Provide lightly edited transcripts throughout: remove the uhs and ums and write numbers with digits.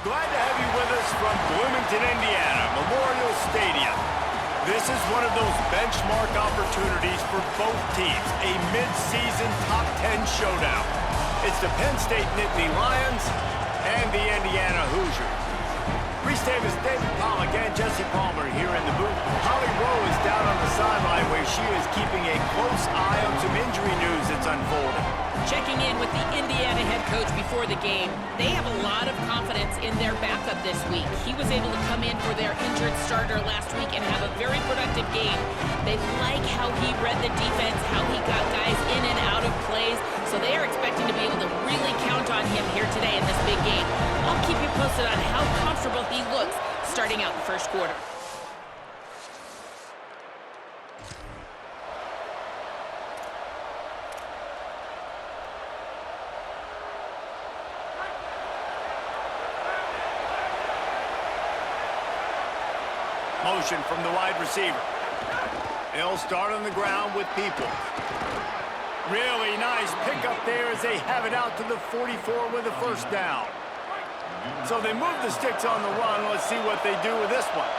Glad to have you with us from Bloomington, Indiana, Memorial Stadium. This is one of those benchmark opportunities for both teams, a mid-season top 10 showdown. It's the Penn State Nittany Lions and the Indiana Hoosiers. Reese Davis, David Pollock, and Jesse Palmer here in the booth. Holly Rowe is down on the sideline where she is keeping a close eye on some injury news that's unfolding. Checking in with the Indiana head coach before the game. They have a lot of confidence in their backup this week. He was able to come in for their injured starter last week and have a very productive game. They like how he read the defense, how he got guys in and out of plays, so they are expecting to be able to really count on him here today in this big game. I'll keep you posted on how comfortable he looks starting out the first quarter. Motion from the wide receiver. They'll start on the ground with people. Really nice pickup there as they have it out to the 44 with a first down. So they move the sticks on the run. Let's see what they do with this one.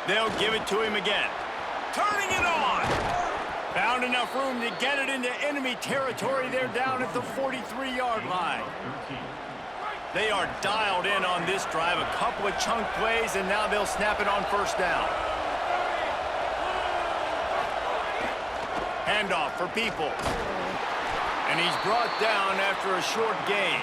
They'll give it to him again. Turning it on. Found enough room to get it into enemy territory. They're down at the 43-yard line. They are dialed in on this drive. A couple of chunk plays, and now they'll snap it on first down. Handoff for Peoples. And he's brought down after a short gain.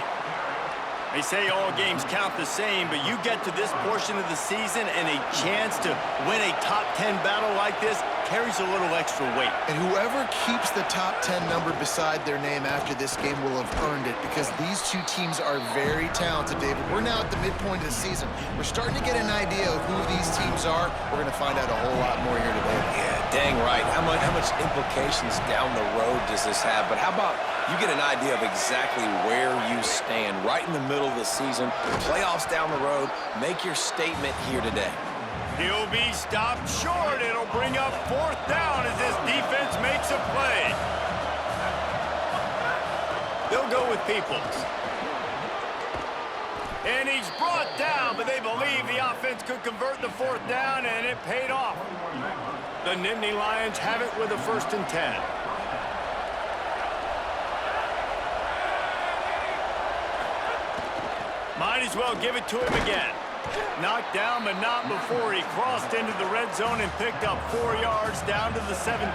They say all games count the same, but you get to this portion of the season and a chance to win a top 10 battle like this carries a little extra weight. And whoever keeps the top 10 number beside their name after this game will have earned it, because these two teams are very talented, David. We're now at the midpoint of the season. We're starting to get an idea of who these teams are. We're going to find out a whole lot more here today. Yeah, dang right. How much implications down the road does this have? But how about you get an idea of exactly where you stand right in the middle of the season, playoffs down the road, make your statement here today. He'll be stopped short. It'll bring up fourth down as this defense makes a play. They'll go with Peoples. And he's brought down, but they believe the offense could convert the fourth down, and it paid off. The Nittany Lions have it with a 1st and 10. Might as well give it to him again. Knocked down, but not before he crossed into the red zone and picked up 4 yards down to the 17.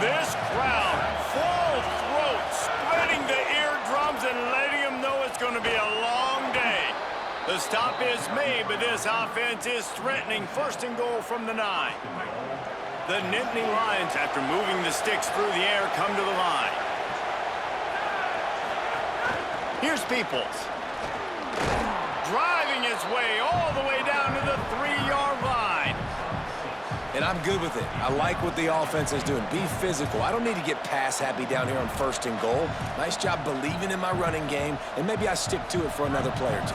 This crowd, full throat, splitting the eardrums and letting them know it's going to be a long day. The stop is made, but this offense is threatening 1st and goal from the 9. The Nittany Lions, after moving the sticks through the air, come to the line. Here's Peoples. Driving his way all the way down to the 3-yard line. And I'm good with it. I like what the offense is doing. Be physical. I don't need to get pass happy down here on 1st and goal. Nice job believing in my running game, and maybe I stick to it for another play or two.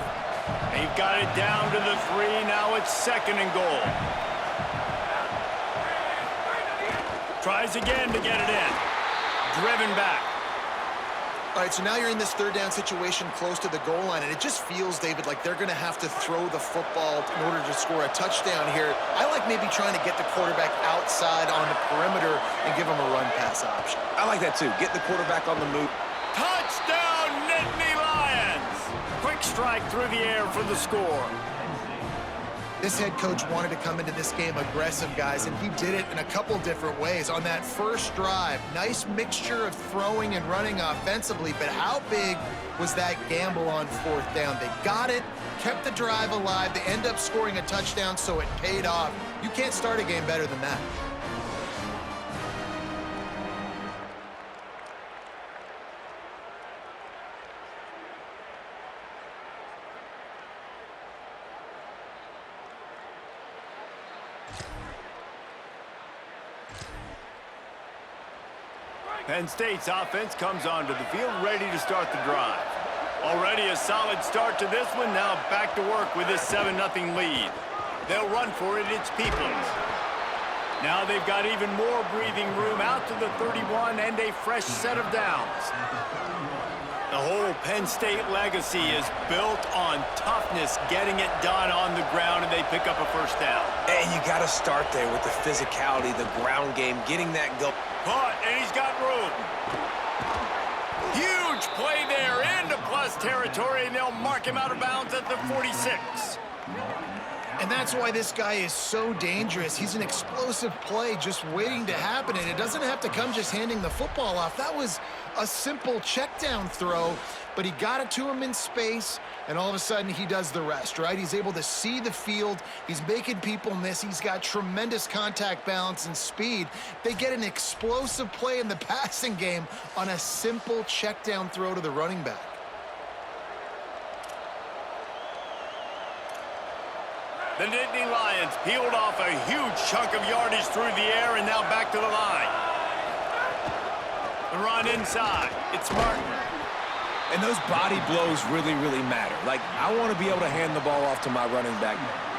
They've got it down to the 3. Now it's 2nd and goal. Tries again to get it in. Driven back. All right, so now you're in this 3rd down situation close to the goal line, and it just feels, David, like they're going to have to throw the football in order to score a touchdown here. I like maybe trying to get the quarterback outside on the perimeter and give him a run-pass option. I like that, too. Get the quarterback on the move. Touchdown, Nittany Lions! Quick strike through the air for the score. This head coach wanted to come into this game aggressive, guys, and he did it in a couple different ways. On that first drive, nice mixture of throwing and running offensively, but how big was that gamble on 4th down? They got it, kept the drive alive, they end up scoring a touchdown, so it paid off. You can't start a game better than that. Penn State's offense comes onto the field ready to start the drive. Already a solid start to this one. Now back to work with this 7-0 lead. They'll run for it. It's Peoples. Now they've got even more breathing room out to the 31 and a fresh set of downs. The whole Penn State legacy is built on toughness, getting it done on the ground, and they pick up a first down. And you got to start there with the physicality, the ground game, getting that go. Punt, and he's got room. Huge play there into plus territory, and they'll mark him out of bounds at the 46. And that's why this guy is so dangerous. He's an explosive play just waiting to happen, and it doesn't have to come just handing the football off. That was a simple check down throw, but he got it to him in space, and all of a sudden he does the rest, right? He's able to see the field. He's making people miss. He's got tremendous contact balance and speed. They get an explosive play in the passing game on a simple check down throw to the running back. The Nittany Lions peeled off a huge chunk of yardage through the air and now back to the line. The run inside. It's Martin. And those body blows really, really matter. Like, I want to be able to hand the ball off to my running back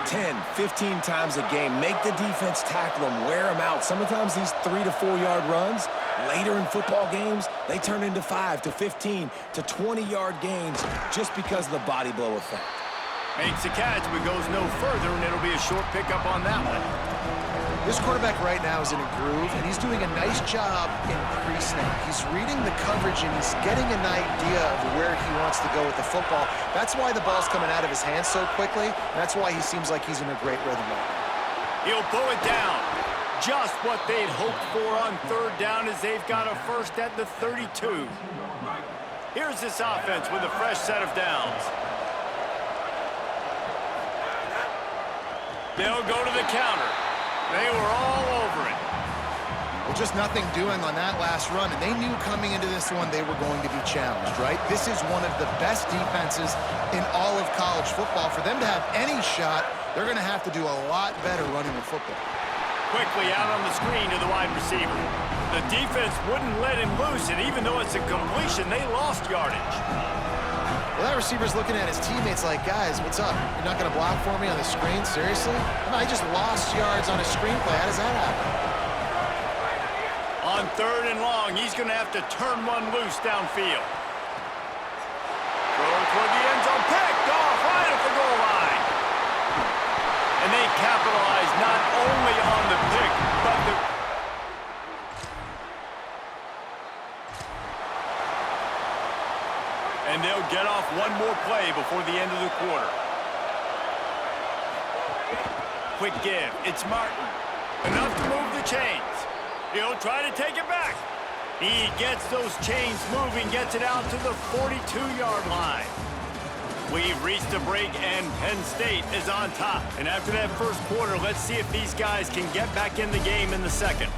10, 15 times a game. Make the defense tackle them, wear them out. Sometimes these 3 to 4 yard runs, later in football games, they turn into 5 to 15 to 20 yard gains just because of the body blow effect. Makes a catch, but goes no further, and it'll be a short pickup on that one. This quarterback right now is in a groove, and he's doing a nice job in pre-snap. He's reading the coverage, and he's getting an idea of where he wants to go with the football. That's why the ball's coming out of his hands so quickly, and that's why he seems like he's in a great rhythm right now. He'll pull it down. Just what they'd hoped for on third down as they've got a first at the 32. Here's this offense with a fresh set of downs. They'll go to the counter. They were all over it. Well, just nothing doing on that last run, and they knew coming into this one they were going to be challenged, right? This is one of the best defenses in all of college football. For them to have any shot, they're going to have to do a lot better running the football. Quickly out on the screen to the wide receiver. The defense wouldn't let him loose, and even though it's a completion, they lost yardage. Well, that receiver's looking at his teammates like, guys, what's up? You're not going to block for me on the screen? Seriously? No, I just lost yards on a screenplay. How does that happen? On third and long, he's going to have to turn one loose downfield. Throw toward the end zone, picked off right at the goal line. And they capitalize not only on the pick, but the... And they'll get off one more play before the end of the quarter. Quick give. It's Martin. Enough to move the chains. He'll try to take it back. He gets those chains moving, gets it out to the 42-yard line. We've reached a break, and Penn State is on top. And after that first quarter, let's see if these guys can get back in the game in the second.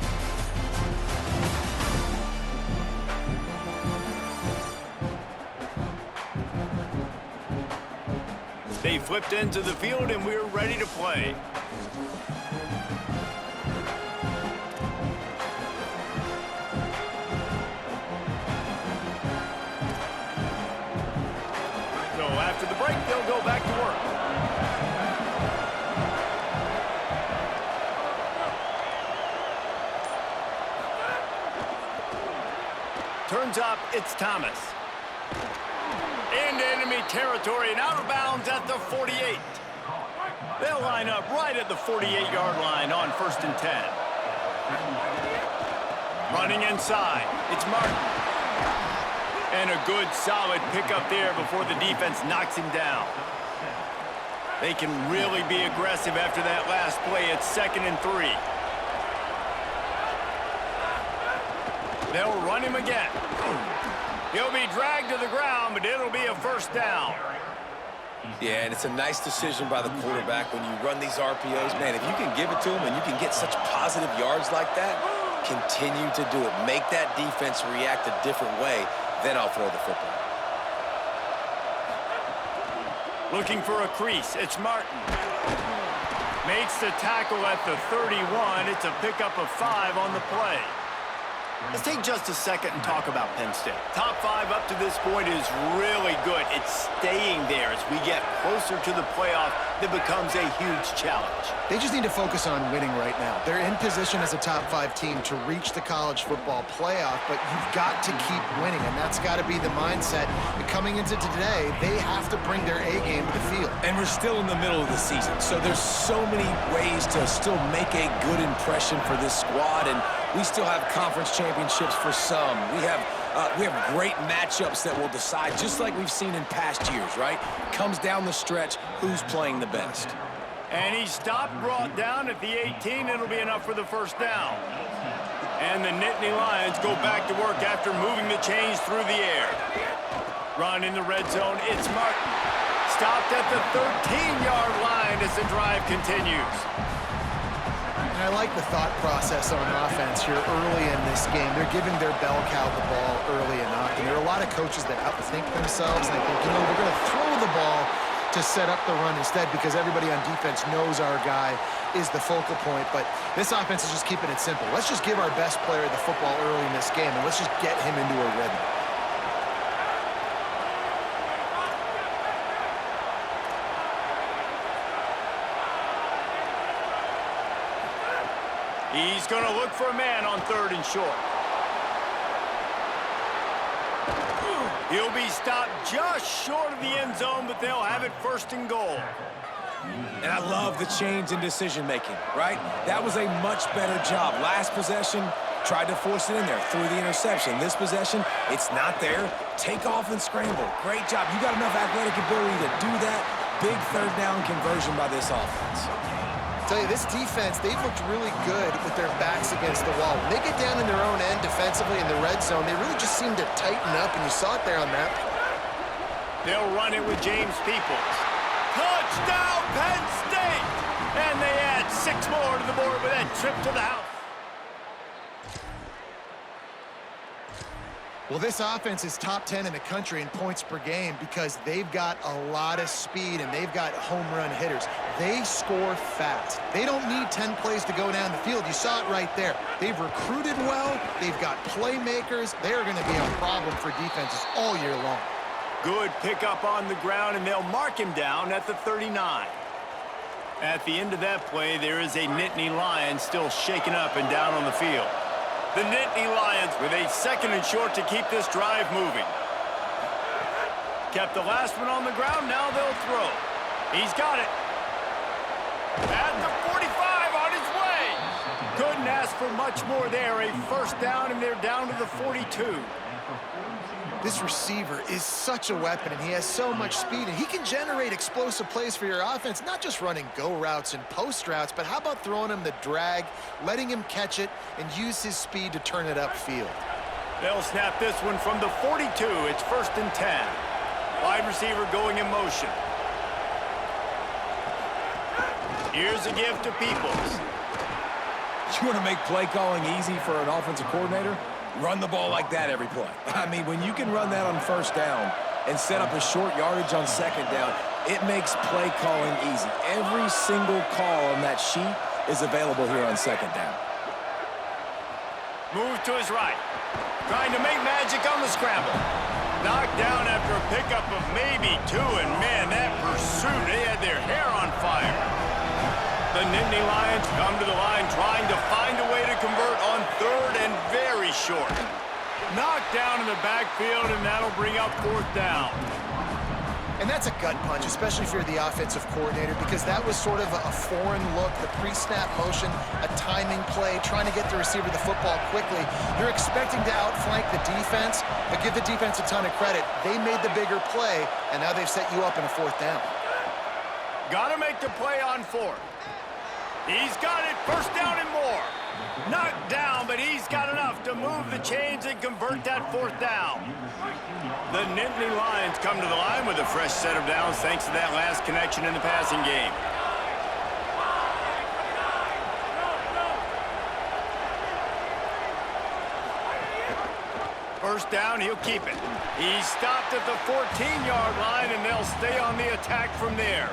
They flipped into the field, and we're ready to play. So after the break, they'll go back to work. Turns up, it's Thomas. Into enemy territory and out of bounds at the 48. They'll line up right at the 48-yard line on 1st and 10. Running inside, it's Martin. And a good solid pickup there before the defense knocks him down. They can really be aggressive after that last play. It's 2nd and 3. They'll run him again. He'll be dragged to the ground, but it'll be a first down. Yeah, and it's a nice decision by the quarterback when you run these RPOs. Man, if you can give it to him and you can get such positive yards like that, continue to do it. Make that defense react a different way, then I'll throw the football. Looking for a crease, it's Martin. Makes the tackle at the 31. It's a pickup of 5 on the play. Let's take just a second and talk about Penn State. Top 5 up to this point is really good. It's staying there as we get closer to the playoff that becomes a huge challenge. They just need to focus on winning right now. They're in position as a top 5 team to reach the college football playoff, but you've got to keep winning, and that's got to be the mindset. Coming into today, they have to bring their A game to the field. And we're still in the middle of the season, so there's so many ways to still make a good impression for this squad, and we still have conference championships for some. We have great matchups that will decide, just like we've seen in past years, right? Comes down the stretch, who's playing the best. And he stopped, brought down at the 18. It'll be enough for the first down. And the Nittany Lions go back to work after moving the chains through the air. Run in the red zone. It's Martin. Stopped at the 13-yard line as the drive continues. And I like the thought process on offense here early in this game. They're giving their bell cow the ball early enough. And there are a lot of coaches that outthink themselves. And they think, we're going to throw the ball to set up the run instead because everybody on defense knows our guy is the focal point. But this offense is just keeping it simple. Let's just give our best player the football early in this game, and let's just get him into a rhythm. He's going to look for a man on 3rd and short. He'll be stopped just short of the end zone, but they'll have it 1st and goal. And I love the change in decision-making, right? That was a much better job. Last possession, tried to force it in there, threw the interception. This possession, it's not there. Take off and scramble. Great job. You got enough athletic ability to do that. Big 3rd down conversion by this offense. I tell you, this defense, they've looked really good with their backs against the wall. When they get down in their own end defensively in the red zone, they really just seem to tighten up, and you saw it there on that. They'll run it with James Peoples. Touchdown, Penn State! And they add 6 more to the board with that trip to the house. Well, this offense is top 10 in the country in points per game because they've got a lot of speed and they've got home run hitters. They score fast. They don't need 10 plays to go down the field. You saw it right there. They've recruited well. They've got playmakers. They're going to be a problem for defenses all year long. Good pickup on the ground, and they'll mark him down at the 39. At the end of that play, there is a Nittany Lion still shaken up and down on the field. The Nittany Lions with a 2nd and short to keep this drive moving. Kept the last one on the ground, now they'll throw. He's got it. At the 45 on his way. Couldn't ask for much more there. A 1st down, and they're down to the 42. This receiver is such a weapon, and he has so much speed, and he can generate explosive plays for your offense, not just running go routes and post routes, but how about throwing him the drag, letting him catch it, and use his speed to turn it upfield. They'll snap this one from the 42. It's 1st and 10. Wide receiver going in motion. Here's a give to Peoples. You want to make play calling easy for an offensive coordinator? Run the ball like that every play. I mean, when you can run that on 1st down and set up a short yardage on 2nd down, it makes play calling easy. Every single call on that sheet is available here on 2nd down. Move to his right. Trying to make magic on the scramble. Knocked down after a pickup of maybe 2, and man, that pursuit, they had their hair on fire. The Nittany Lions come to the line trying to find a way to convert on 3rd and very short. Knocked down in the backfield, and that'll bring up 4th down. And that's a gut punch, especially if you're the offensive coordinator, because that was sort of a foreign look, the pre-snap motion, a timing play, trying to get the receiver the football quickly. You're expecting to outflank the defense, but give the defense a ton of credit. They made the bigger play, and now they've set you up in a 4th down. Got to make the play on 4th. He's got it, 1st down and more. Knocked down, but he's got enough to move the chains and convert that 4th down. The Nittany Lions come to the line with a fresh set of downs thanks to that last connection in the passing game. First down, he'll keep it. He's stopped at the 14-yard line, and they'll stay on the attack from there.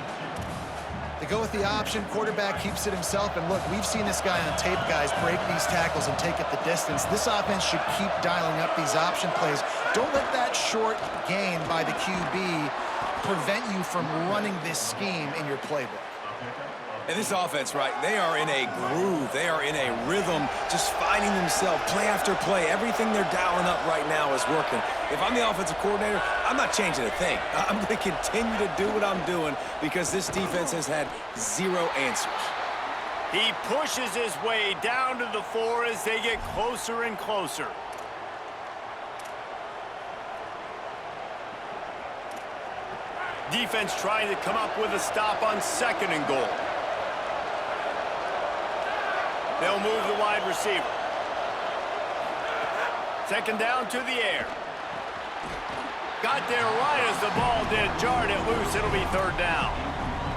They go with the option. Quarterback keeps it himself. And look, we've seen this guy on tape, guys, break these tackles and take it the distance. This offense should keep dialing up these option plays. Don't let that short gain by the QB prevent you from running this scheme in your playbook. And this offense, right, they are in a groove. They are in a rhythm, just finding themselves play after play. Everything they're dialing up right now is working. If I'm the offensive coordinator, I'm not changing a thing. I'm going to continue to do what I'm doing because this defense has had zero answers. He pushes his way down to the 4 as they get closer and closer. Defense trying to come up with a stop on 2nd and goal. They'll move the wide receiver. 2nd down to the air. Got there right as the ball did. Jarred it loose. It'll be 3rd down.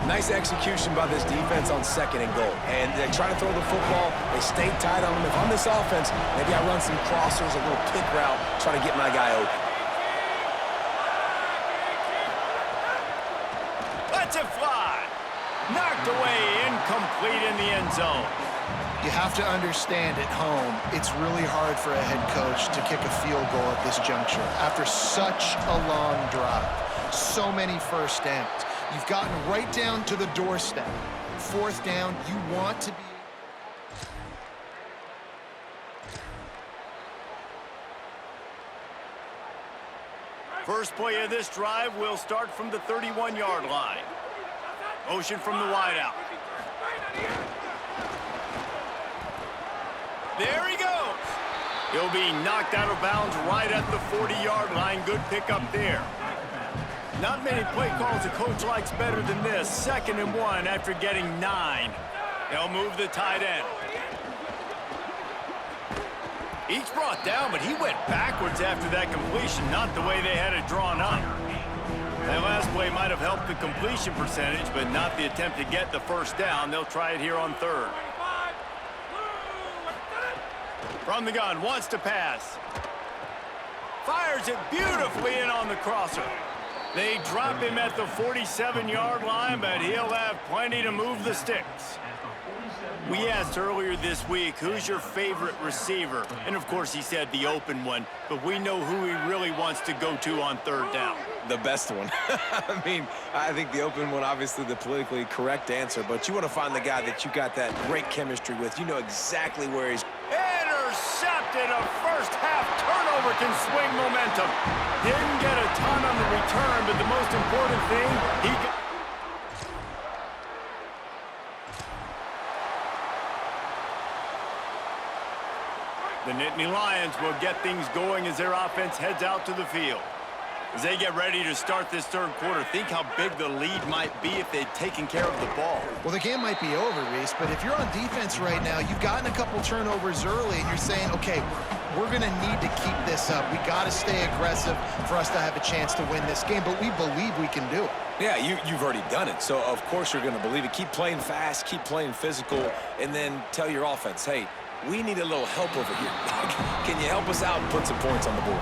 Nice execution by this defense on 2nd and goal. And they try to throw the football. They stay tight on them. If I'm this offense, maybe I run some crossers, a little pick route, try to get my guy open. Lets it fly. Knocked away, incomplete in the end zone. You have to understand at home, it's really hard for a head coach to kick a field goal at this juncture. After such a long drive, so many first downs, you've gotten right down to the doorstep. 4th down, you want to be... First play of this drive will start from the 31-yard line. Motion from the wideout. There he goes. He'll be knocked out of bounds right at the 40-yard line. Good pickup there. Not many play calls a coach likes better than this. 2nd and 1 after getting 9. They'll move the tight end. Each brought down, but he went backwards after that completion, not the way they had it drawn up. That last play might have helped the completion percentage, but not the attempt to get the first down. They'll try it here on 3rd. From the gun, wants to pass. Fires it beautifully in on the crosser. They drop him at the 47-yard line, but he'll have plenty to move the sticks. We asked earlier this week, who's your favorite receiver? And, of course, he said the open one, but we know who he really wants to go to on 3rd down. The best one. I mean, I think the open one, obviously the politically correct answer, but you want to find the guy that you got that great chemistry with. You know exactly where he's... Intercepted. A first-half turnover can swing momentum. Didn't get a ton on the return, but the most important thing, he got... The Nittany Lions will get things going as their offense heads out to the field. As they get ready to start this 3rd quarter, think how big the lead might be if they'd taken care of the ball. Well, the game might be over, Reese, but if you're on defense right now, you've gotten a couple turnovers early, and you're saying, okay, we're going to need to keep this up. We got to stay aggressive for us to have a chance to win this game, but we believe we can do it. Yeah, you've already done it, so of course you're going to believe it. Keep playing fast, keep playing physical, and then tell your offense, hey, we need a little help over here. Can you help us out and put some points on the board?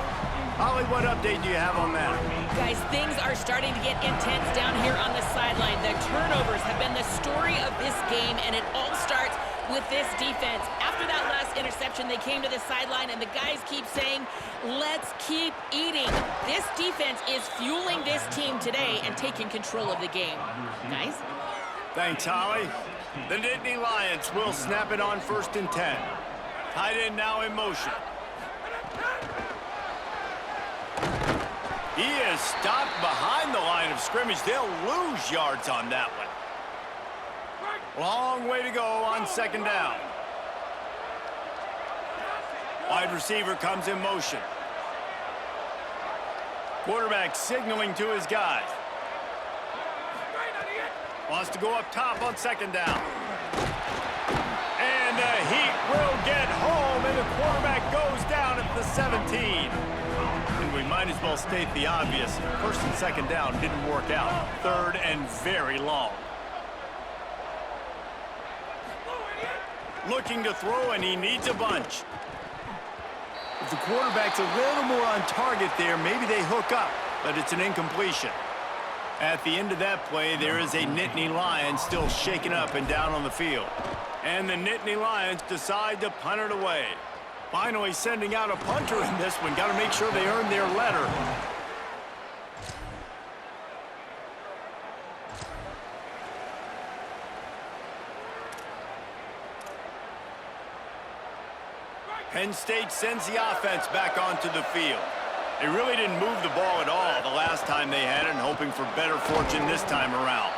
Holly, what update do you have on that? Guys, things are starting to get intense down here on the sideline. The turnovers have been the story of this game, and it all starts with this defense. After that last interception, they came to the sideline, and the guys keep saying, let's keep eating. This defense is fueling this team today and taking control of the game. Guys? Thanks, Holly. The Nittany Lions will snap it on 1st and 10. Tight end now in motion. He is stopped behind the line of scrimmage. They'll lose yards on that one. Long way to go on 2nd down. Wide receiver comes in motion. Quarterback signaling to his guys. Wants to go up top on 2nd down. And the Heat will get home, and the quarterback goes down at the 17. And we might as well state the obvious. 1st and 2nd down didn't work out. 3rd and very long. Looking to throw, and he needs a bunch. If the quarterback's a little more on target there, maybe they hook up, but it's an incompletion. At the end of that play, there is a Nittany Lion still shaking up and down on the field. And the Nittany Lions decide to punt it away. Finally sending out a punter in this one. Got to make sure they earn their letter. Penn State sends the offense back onto the field. They really didn't move the ball at all the last time they had it, and hoping for better fortune this time around.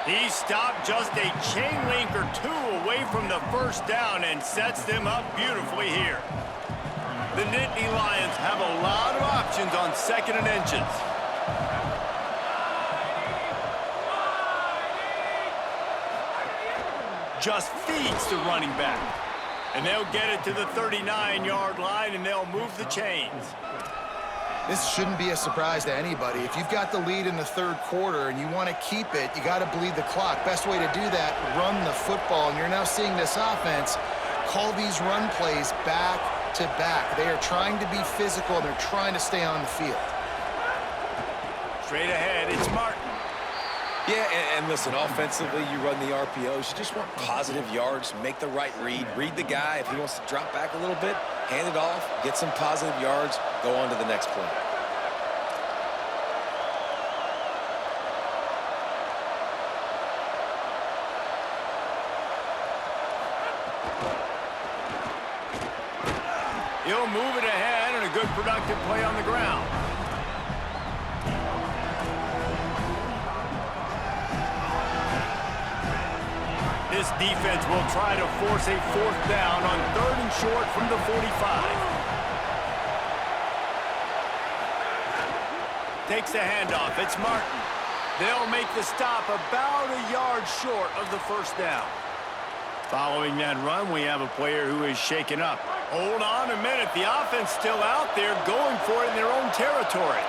He stopped just a chain link or two away from the first down and sets them up beautifully here. The Nittany Lions have a lot of options on 2nd and inches. Just feeds the running back. And they'll get it to the 39-yard line, and they'll move the chains. This shouldn't be a surprise to anybody. If you've got the lead in the 3rd quarter and you want to keep it, you got to bleed the clock. Best way to do that, run the football. And you're now seeing this offense call these run plays back to back. They are trying to be physical, and they're trying to stay on the field. Straight ahead, it's Martin. Yeah, and listen, offensively, you run the RPOs. You just want positive yards, make the right read the guy. If he wants to drop back a little bit, hand it off, get some positive yards, go on to the next play. He'll move it ahead, and a good productive play on the ground. This defense will try to force a 4th down on 3rd and short from the 45. Takes the handoff. It's Martin. They'll make the stop about a yard short of the 1st down. Following that run, we have a player who is shaken up. Hold on a minute. The offense still out there going for it in their own territory.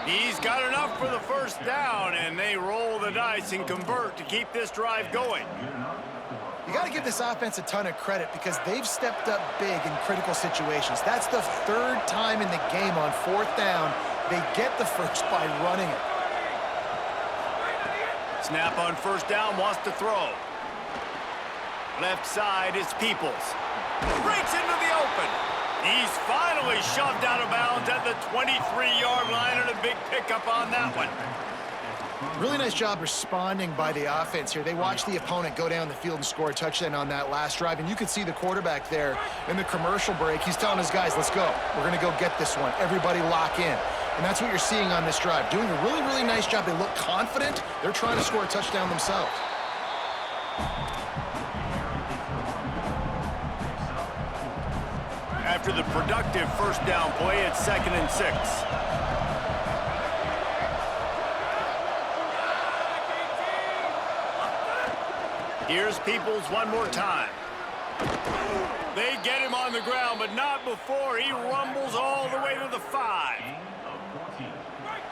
He's got enough for the 1st down, and they roll the dice and convert to keep this drive going. You got to give this offense a ton of credit because they've stepped up big in critical situations. That's the 3rd time in the game on 4th down. They get the first by running it. Snap on 1st down, wants to throw. Left side is Peoples. Breaks into the open. He's finally shoved out of bounds at the 23-yard line, and a big pickup on that one. Really nice job responding by the offense here. They watched the opponent go down the field and score a touchdown on that last drive, and you could see the quarterback there in the commercial break. He's telling his guys, let's go. We're going to go get this one. Everybody lock in. And that's what you're seeing on this drive. Doing a really, really nice job. They look confident. They're trying to score a touchdown themselves. After the productive 1st down play, it's 2nd and 6. Here's Peoples one more time. They get him on the ground, but not before he rumbles all the way to the 5.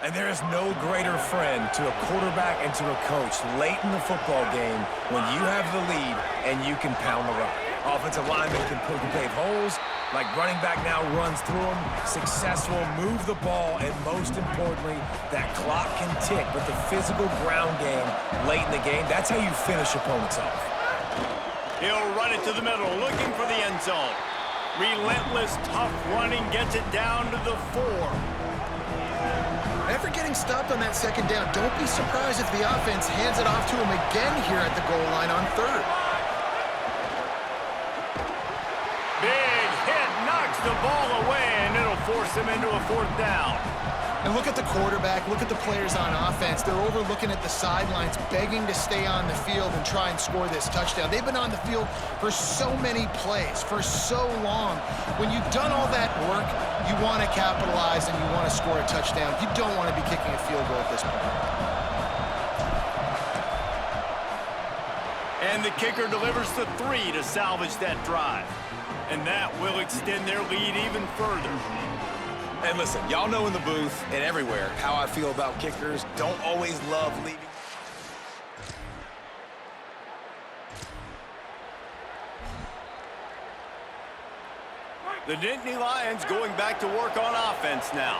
And there is no greater friend to a quarterback and to a coach late in the football game when you have the lead and you can pound the rock. Offensive linemen can pave holes, like running back now runs through them, successful, move the ball, and most importantly, that clock can tick with the physical ground game late in the game. That's how you finish opponents off. He'll run it to the middle, looking for the end zone. Relentless, tough running gets it down to the 4. After getting stopped on that 2nd down, don't be surprised if the offense hands it off to him again here at the goal line on 3rd. Big hit, knocks the ball away, and it'll force him into a 4th down. And look at the quarterback, look at the players on offense. They're over looking at the sidelines, begging to stay on the field and try and score this touchdown. They've been on the field for so many plays, for so long. When you've done all that work, you want to capitalize and you want to score a touchdown. You don't want to be kicking a field goal at this point. And the kicker delivers the 3 to salvage that drive. And that will extend their lead even further. And listen, y'all know in the booth and everywhere how I feel about kickers. Don't always love leaving. The Nittany Lions going back to work on offense now.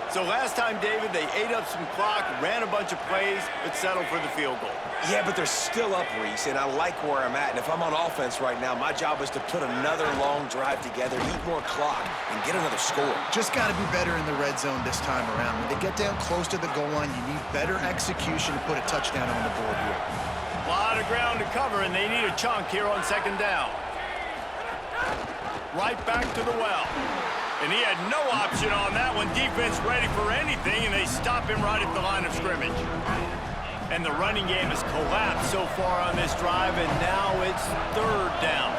So last time, David, they ate up some clock, ran a bunch of plays, but settled for the field goal. Yeah, but they're still up, Reese, and I like where I'm at. And if I'm on offense right now, my job is to put another long drive together, eat more clock, and get another score. Just got to be better in the red zone this time around. When they get down close to the goal line, you need better execution to put a touchdown on the board here. A lot of ground to cover, and they need a chunk here on second down. Right back to the well. And he had no option on that one. Defense ready for anything, and they stop him right at the line of scrimmage. And the running game has collapsed so far on this drive, and now it's third down.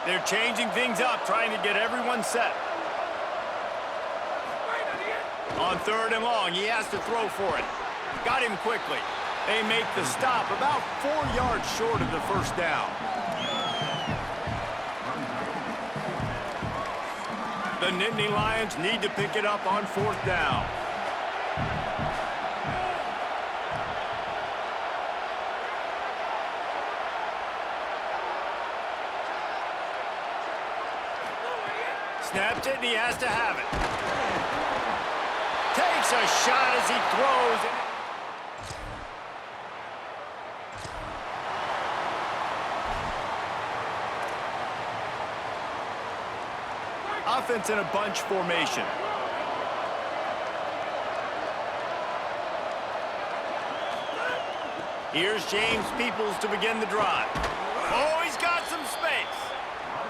They're changing things up, trying to get everyone set. On third and long, he has to throw for it. Got him quickly. They make the stop about 4 yards short of the first down. The Nittany Lions need to pick it up on fourth down. Snaps it, and he has to have it. Takes a shot as he throws. Offense in a bunch formation. Here's James Peoples to begin the drive. Oh, he's got some space.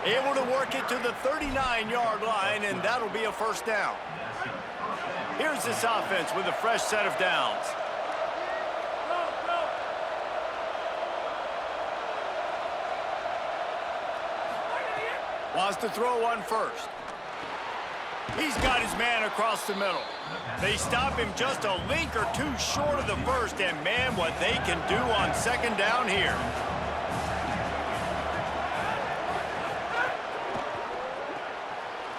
Able to work it to the 39-yard line, and that'll be a first down. Here's this offense with a fresh set of downs. Wants to throw on first. He's got his man across the middle. They stop him just a link or two short of the first, and man, what they can do on second down here.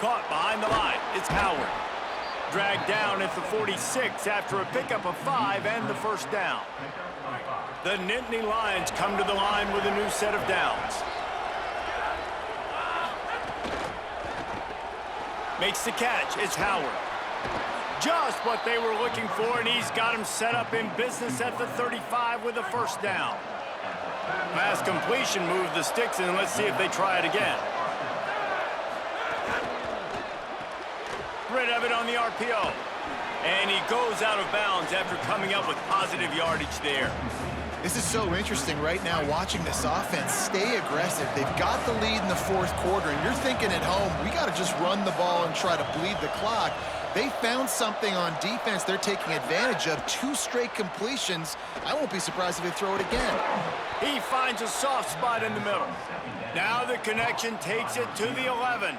Caught behind the line. It's Howard. Dragged down at the 46 after a pickup of 5 and the first down. The Nittany Lions come to the line with a new set of downs. Makes the catch. It's Howard. Just what they were looking for, and he's got him set up in business at the 35 with a first down. Pass completion, move the sticks, and let's see if they try it again. Rid of it on the RPO. And he goes out of bounds after coming up with positive yardage there. This is so interesting right now, watching this offense stay aggressive. They've got the lead in the fourth quarter, and you're thinking at home, we got to just run the ball and try to bleed the clock. They found something on defense they're taking advantage of. 2 straight completions. I won't be surprised if they throw it again. He finds a soft spot in the middle. Now the connection takes it to the 11.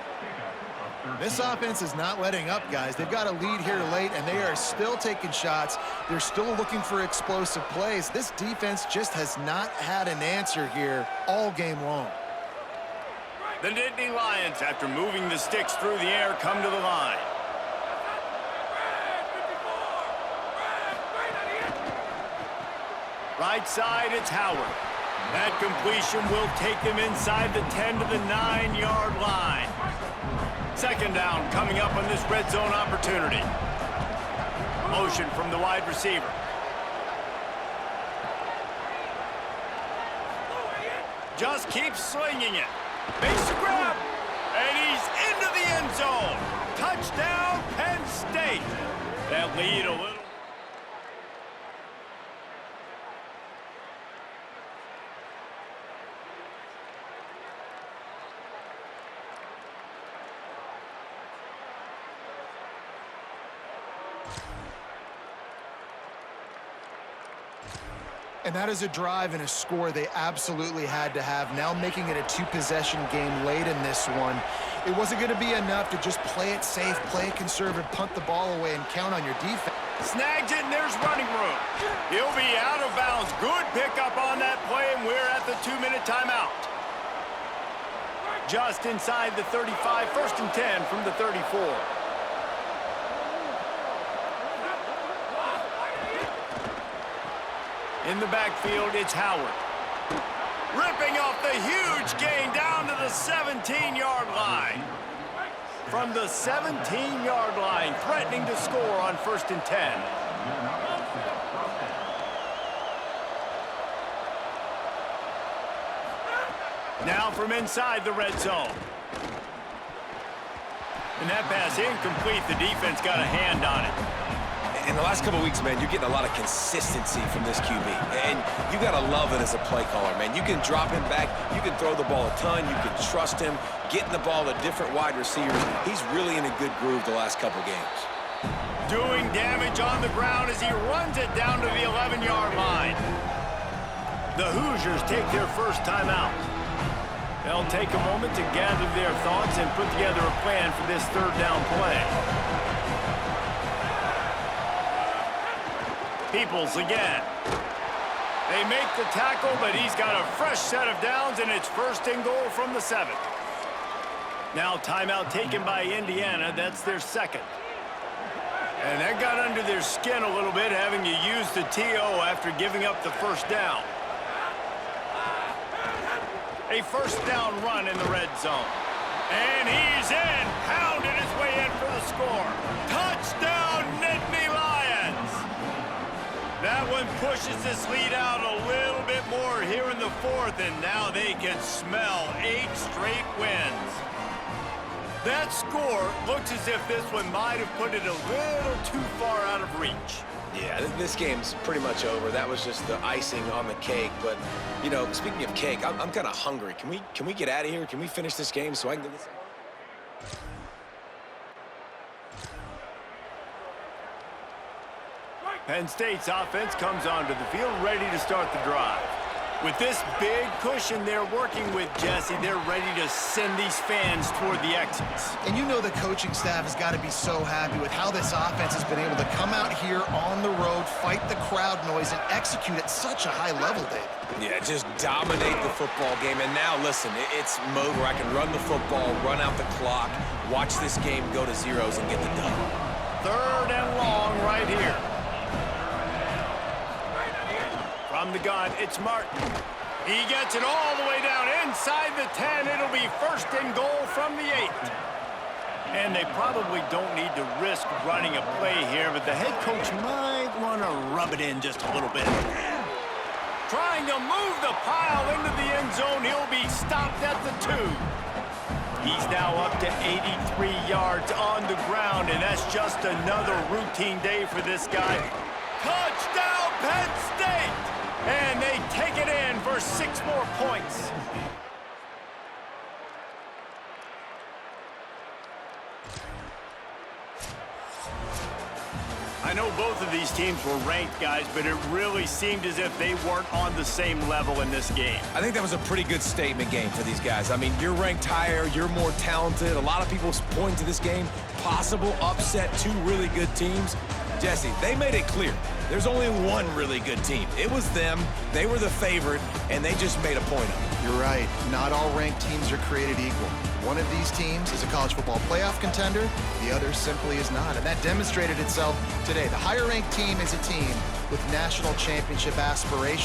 This offense is not letting up, guys. They've got a lead here late, and they are still taking shots. They're still looking for explosive plays. This defense just has not had an answer here all game long. The Nittany Lions, after moving the sticks through the air, come to the line. Right side, it's Howard. That completion will take them inside the 10 to the 9-yard line. Second down coming up on this red zone opportunity. Motion from the wide receiver. Just keeps slinging it. Makes the grab. And he's into the end zone. Touchdown, Penn State. That lead a little. And that is a drive and a score they absolutely had to have. Now making it a 2-possession game late in this one. It wasn't going to be enough to just play it safe, play it conservative, punt the ball away, and count on your defense. Snags it, and there's running room. He'll be out of bounds. Good pickup on that play, and we're at the 2-minute timeout. Just inside the 35, first and 10 from the 34. In the backfield, it's Howard. Ripping off the huge gain down to the 17-yard line. From the 17-yard line, threatening to score on 1st and 10. Now from inside the red zone. And that pass incomplete. The defense got a hand on it. In the last couple weeks, man, you're getting a lot of consistency from this QB. And you got to love it as a play caller, man. You can drop him back. You can throw the ball a ton. You can trust him, getting the ball to different wide receivers. He's really in a good groove the last couple games. Doing damage on the ground as he runs it down to the 11-yard line. The Hoosiers take their first timeout. They'll take a moment to gather their thoughts and put together a plan for this third down play. Peoples again. They make the tackle, but he's got a fresh set of downs, and it's 1st and goal from the 7. Now timeout taken by Indiana. That's their second. And that got under their skin a little bit, having to use the TO after giving up the first down. A first down run in the red zone. And he's in, pounded his way in for the score. Touchdown, Nittany Lions! That one pushes this lead out a little bit more here in the 4th, and now they can smell 8 straight wins. That score looks as if this one might have put it a little too far out of reach. Yeah, this game's pretty much over. That was just the icing on the cake. But, you know, speaking of cake, I'm kind of hungry. Can we get out of here? Can we finish this game so I can get this? Penn State's offense comes onto the field ready to start the drive. With this big cushion they're working with, Jesse, they're ready to send these fans toward the exits. And you know the coaching staff has got to be so happy with how this offense has been able to come out here on the road, fight the crowd noise, and execute at such a high level, David. Yeah, just dominate the football game. And now, listen, it's mode where I can run the football, run out the clock, watch this game go to zeros and get the done. 3rd and long right here. From the gun, it's Martin. He gets it all the way down inside the 10. It'll be 1st and goal from the 8. And they probably don't need to risk running a play here, but the head coach might want to rub it in just a little bit. Trying to move the pile into the end zone. He'll be stopped at the 2. He's now up to 83 yards on the ground, and that's just another routine day for this guy. Touchdown, Penn State! And they take it in for 6 more points. I know both of these teams were ranked, guys, but it really seemed as if they weren't on the same level in this game. I think that was a pretty good statement game for these guys. I mean, you're ranked higher, you're more talented. A lot of people point to this game, possible upset, 2 really good teams. Jesse, they made it clear. There's only one really good team. It was them. They were the favorite, and they just made a point of it. You're right. Not all ranked teams are created equal. One of these teams is a college football playoff contender. The other simply is not, and that demonstrated itself today. The higher-ranked team is a team with national championship aspirations.